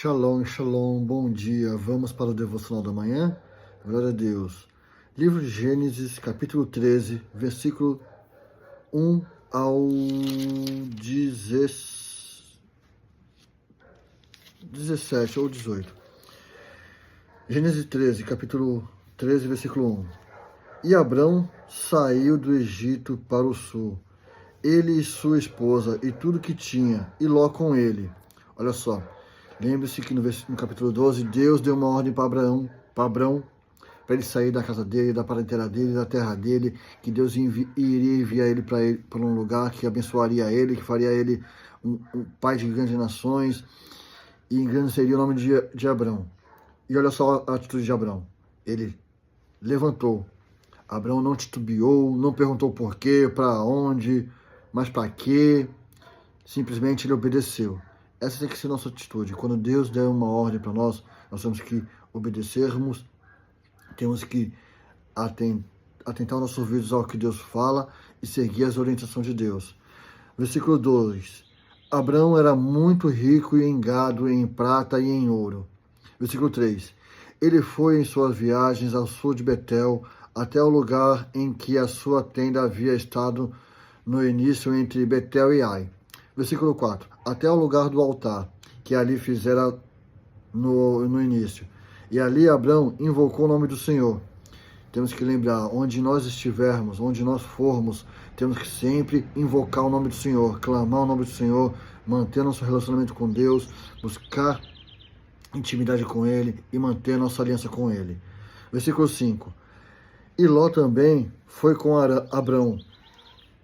Shalom, shalom, bom dia. Vamos para o devocional da manhã? Glória a Deus. Livro de Gênesis, capítulo 13, versículo 1 ao 17 ou 18. Gênesis 13, capítulo 13, versículo 1. E Abrão saiu do Egito para o sul, ele e sua esposa e tudo que tinha, e Ló com ele. Olha só. Lembre-se que no capítulo 12, Deus deu uma ordem para Abrão, para ele sair da casa dele, da parentela dele, da terra dele, que Deus iria enviar ele para um lugar que abençoaria ele, que faria ele um pai de grandes nações, e engrandeceria o nome de Abrão. E olha só a atitude de Abrão. Ele levantou. Abrão não titubeou, não perguntou por quê, para onde, mas para quê. Simplesmente ele obedeceu. Essa tem que ser a nossa atitude. Quando Deus der uma ordem para nós temos que obedecermos, temos que atentar os nossos ouvidos ao que Deus fala e seguir as orientações de Deus. Versículo 2. Abrão era muito rico em gado, em prata e em ouro. Versículo 3. Ele foi em suas viagens ao sul de Betel, até o lugar em que a sua tenda havia estado no início entre Betel e Ai. Versículo 4. Até o lugar do altar, que ali fizera no início. E ali Abrão invocou o nome do Senhor. Temos que lembrar, onde nós estivermos, onde nós formos, temos que sempre invocar o nome do Senhor, clamar o nome do Senhor, manter nosso relacionamento com Deus, buscar intimidade com Ele e manter nossa aliança com Ele. Versículo 5. E Ló também foi com Abrão.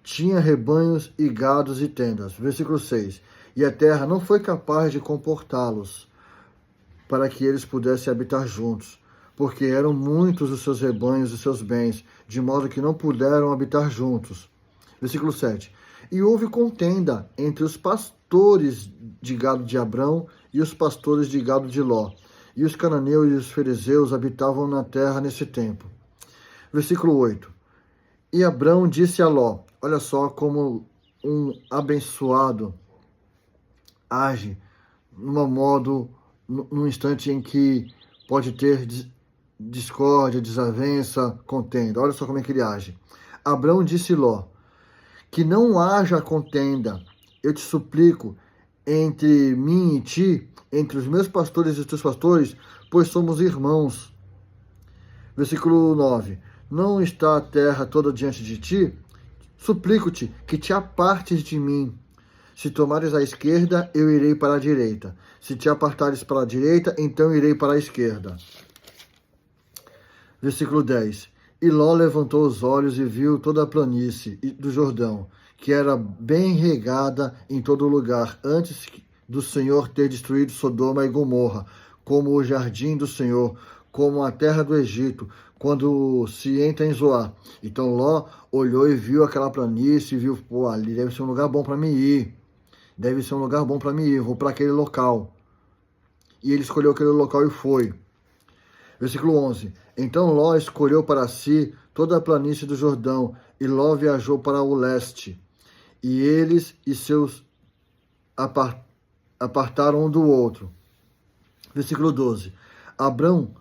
Tinha rebanhos e gados e tendas. Versículo 6. E a terra não foi capaz de comportá-los, para que eles pudessem habitar juntos, porque eram muitos os seus rebanhos e seus bens, de modo que não puderam habitar juntos. Versículo 7. E houve contenda entre os pastores de gado de Abrão e os pastores de gado de Ló. E os cananeus e os fariseus habitavam na terra nesse tempo. Versículo 8. E Abrão disse a Ló, olha só como um abençoado age num instante em que pode ter discórdia, desavença, contenda. Olha só como é que ele age. Abrão disse a Ló, que não haja contenda, eu te suplico, entre mim e ti, entre os meus pastores e os teus pastores, pois somos irmãos. Versículo 9. Não está a terra toda diante de ti? Suplico-te que te apartes de mim. Se tomares a esquerda, eu irei para a direita. Se te apartares para a direita, então irei para a esquerda. Versículo 10. E Ló levantou os olhos e viu toda a planície do Jordão, que era bem regada em todo lugar, antes do Senhor ter destruído Sodoma e Gomorra, como o jardim do Senhor, como a terra do Egito, quando se entra em Zoar. Então Ló olhou e viu aquela planície, e viu, ali deve ser um lugar bom para mim ir. Deve ser um lugar bom para mim ir, vou para aquele local. E ele escolheu aquele local e foi. Versículo 11. Então Ló escolheu para si toda a planície do Jordão, e Ló viajou para o leste. E eles e seus apartaram um do outro. Versículo 12. Abrão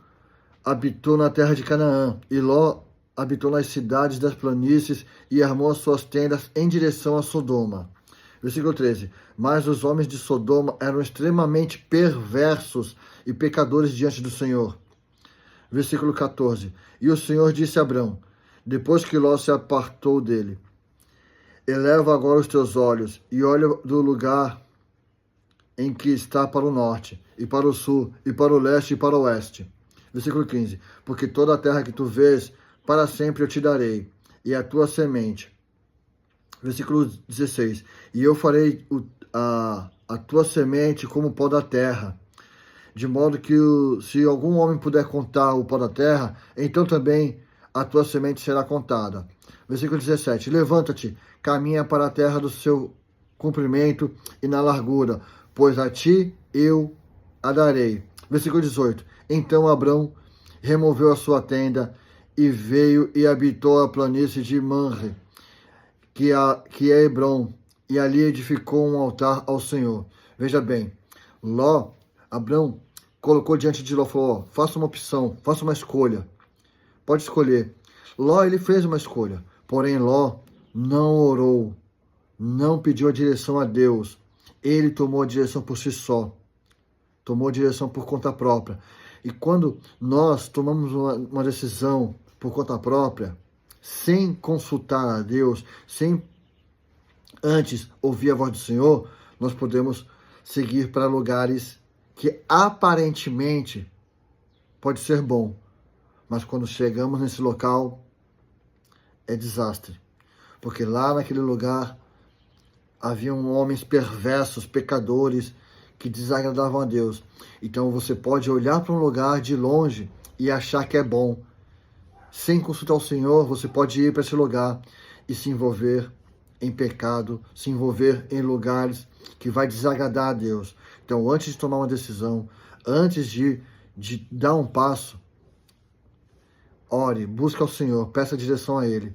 habitou na terra de Canaã, e Ló habitou nas cidades das planícies e armou as suas tendas em direção a Sodoma. Versículo 13. Mas os homens de Sodoma eram extremamente perversos e pecadores diante do Senhor. Versículo 14. E o Senhor disse a Abrão, depois que Ló se apartou dele, eleva agora os teus olhos e olha do lugar em que está para o norte, e para o sul, e para o leste, e para o oeste. Versículo 15. Porque toda a terra que tu vês, para sempre eu te darei, e a tua semente. Versículo 16. E eu farei a tua semente como o pó da terra, de modo que se algum homem puder contar o pó da terra, então também a tua semente será contada. Versículo 17. Levanta-te, caminha para a terra do seu comprimento e na largura, pois a ti eu a darei. Versículo 18. Então Abrão removeu a sua tenda e veio e habitou a planície de Manre, que é Hebrom, e ali edificou um altar ao Senhor. Veja bem, Ló Abrão colocou diante de Ló, falou, ó, faça uma opção, faça uma escolha. Pode escolher. Ló, ele fez uma escolha. Porém, Ló não orou, não pediu a direção a Deus. Ele tomou a direção por si só. Tomou a direção por conta própria. E quando nós tomamos uma decisão por conta própria, sem consultar a Deus, sem antes ouvir a voz do Senhor, nós podemos seguir para lugares que aparentemente pode ser bom, mas quando chegamos nesse local é desastre, porque lá naquele lugar haviam homens perversos, pecadores, que desagradavam a Deus. Então você pode olhar para um lugar de longe e achar que é bom. Sem consultar o Senhor, você pode ir para esse lugar e se envolver em pecado, se envolver em lugares que vai desagradar a Deus. Então, antes de tomar uma decisão, antes de dar um passo, ore, busque ao Senhor, peça direção a Ele.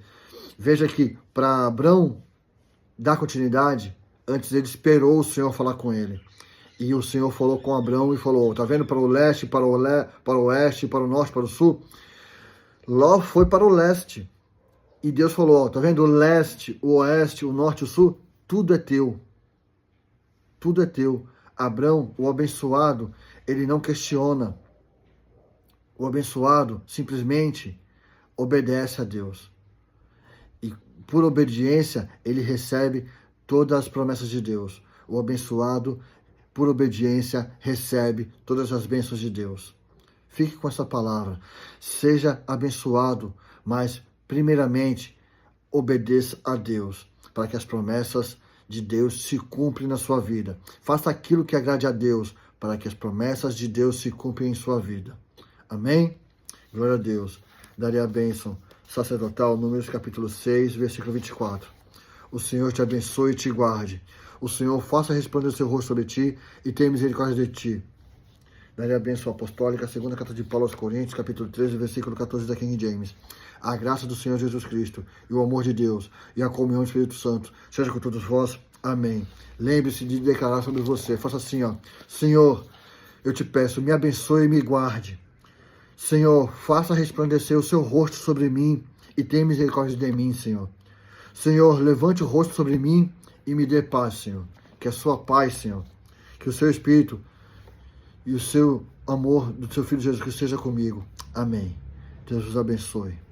Veja que para Abrão dar continuidade, antes ele esperou o Senhor falar com ele. E o Senhor falou com Abrão e falou, tá vendo para o leste, para o oeste, para o norte, para o sul? Ló foi para o leste. E Deus falou, ó, tá vendo o leste, o oeste, o norte, o sul? Tudo é teu. Tudo é teu. Abrão, o abençoado, ele não questiona. O abençoado simplesmente obedece a Deus. E por obediência, ele recebe todas as promessas de Deus. O abençoado, por obediência, recebe todas as bênçãos de Deus. Fique com essa palavra. Seja abençoado, mas, primeiramente, obedeça a Deus, para que as promessas de Deus se cumprem na sua vida. Faça aquilo que agrade a Deus, para que as promessas de Deus se cumprem em sua vida. Amém? Glória a Deus. Darei a bênção sacerdotal, Números capítulo 6, versículo 24. O Senhor te abençoe e te guarde. O Senhor faça resplandecer o seu rosto sobre ti e tenha misericórdia de ti. Darei a bênção apostólica, segunda carta de Paulo aos Coríntios, capítulo 13, versículo 14 da King James. A graça do Senhor Jesus Cristo e o amor de Deus e a comunhão do Espírito Santo seja com todos vós. Amém. Lembre-se de declarar sobre você. Faça assim, ó. Senhor, eu te peço, me abençoe e me guarde. Senhor, faça resplandecer o seu rosto sobre mim e tenha misericórdia de mim, Senhor. Senhor, levante o rosto sobre mim e me dê paz, Senhor. Que a sua paz, Senhor, que o seu Espírito e o seu amor do seu Filho Jesus Cristo seja comigo. Amém. Deus os abençoe.